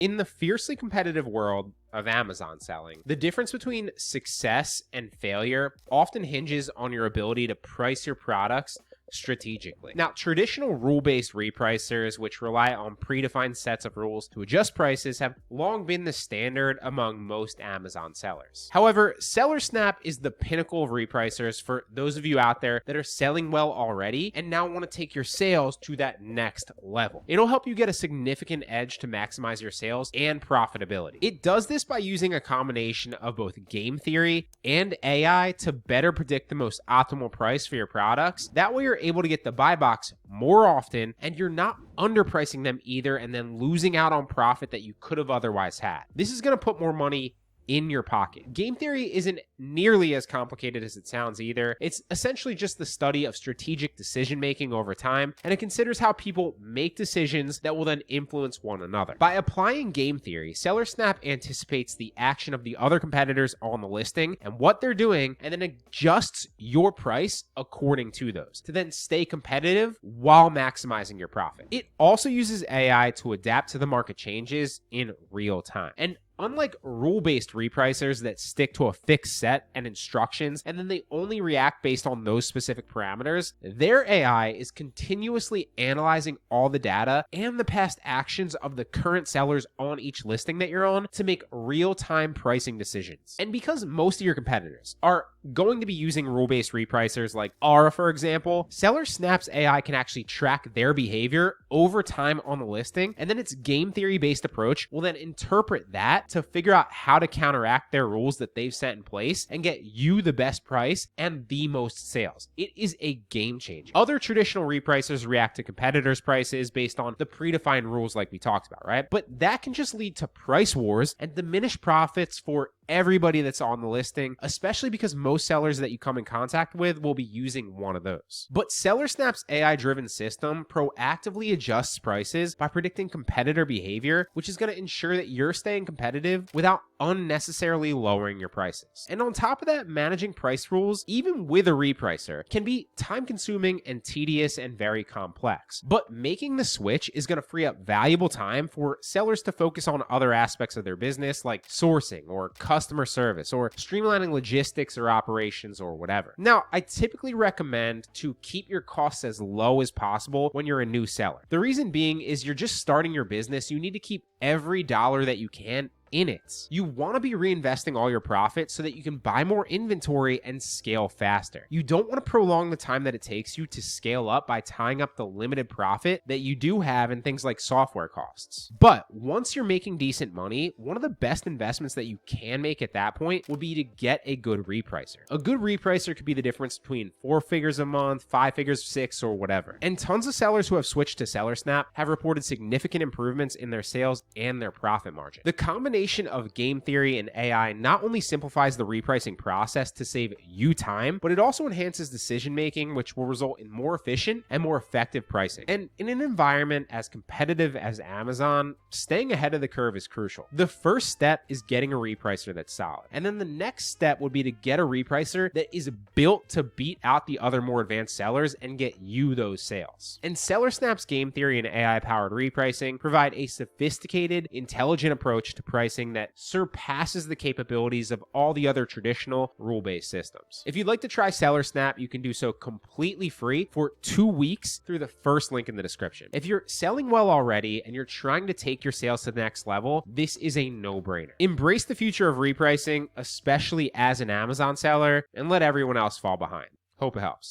In the fiercely competitive world of Amazon selling, the difference between success and failure often hinges on your ability to price your products strategically. Now, traditional rule-based repricers, which rely on predefined sets of rules to adjust prices, have long been the standard among most Amazon sellers. However, SellerSnap is the pinnacle of repricers for those of you out there that are selling well already and now want to take your sales to that next level. It'll help you get a significant edge to maximize your sales and profitability. It does this by using a combination of both game theory and AI to better predict the most optimal price for your products. That way you're able to get the buy box more often and you're not underpricing them either and then losing out on profit that you could have otherwise had. This is going to put more money in your pocket. Game theory isn't nearly as complicated as it sounds either. It's essentially just the study of strategic decision making over time, and it considers how people make decisions that will then influence one another. By applying game theory, SellerSnap anticipates the action of the other competitors on the listing and what they're doing, and then adjusts your price according to those to then stay competitive while maximizing your profit. It also uses AI to adapt to the market changes in real time. And unlike rule-based repricers that stick to a fixed set and instructions, and then they only react based on those specific parameters, their AI is continuously analyzing all the data and the past actions of the current sellers on each listing that you're on to make real-time pricing decisions. And because most of your competitors are going to be using rule-based repricers like Aura, for example, SellerSnap's AI can actually track their behavior over time on the listing, and then its game theory-based approach will then interpret that to figure out how to counteract their rules that they've set in place and get you the best price and the most sales. It is a game changer. Other traditional repricers react to competitors' prices based on the predefined rules like we talked about, right? But that can just lead to price wars and diminish profits for everybody that's on the listing, especially because most sellers that you come in contact with will be using one of those. But SellerSnap's AI-driven system proactively adjusts prices by predicting competitor behavior, which is going to ensure that you're staying competitive without unnecessarily lowering your prices. And on top of that, managing price rules, even with a repricer, can be time-consuming and tedious and very complex. But making the switch is going to free up valuable time for sellers to focus on other aspects of their business like sourcing or customer service or streamlining logistics or operations or whatever. Now, I typically recommend to keep your costs as low as possible when you're a new seller. The reason being is you're just starting your business. You need to keep every dollar that you can in it. You want to be reinvesting all your profits so that you can buy more inventory and scale faster. You don't want to prolong the time that it takes you to scale up by tying up the limited profit that you do have in things like software costs. But once you're making decent money, one of the best investments that you can make at that point would be to get a good repricer. A good repricer could be the difference between 4 figures a month, 5 figures, 6, or whatever. And tons of sellers who have switched to SellerSnap have reported significant improvements in their sales and their profit margin. The combination of game theory and AI not only simplifies the repricing process to save you time, but it also enhances decision making, which will result in more efficient and more effective pricing. And in an environment as competitive as Amazon, staying ahead of the curve is crucial. The first step is getting a repricer that's solid. And then the next step would be to get a repricer that is built to beat out the other more advanced sellers and get you those sales. And SellerSnap's game theory and AI-powered repricing provide a sophisticated, intelligent approach to pricing that surpasses the capabilities of all the other traditional rule-based systems. If you'd like to try SellerSnap, you can do so completely free for 2 weeks through the first link in the description. If you're selling well already and you're trying to take your sales to the next level, this is a no-brainer. Embrace the future of repricing, especially as an Amazon seller, and let everyone else fall behind. Hope it helps.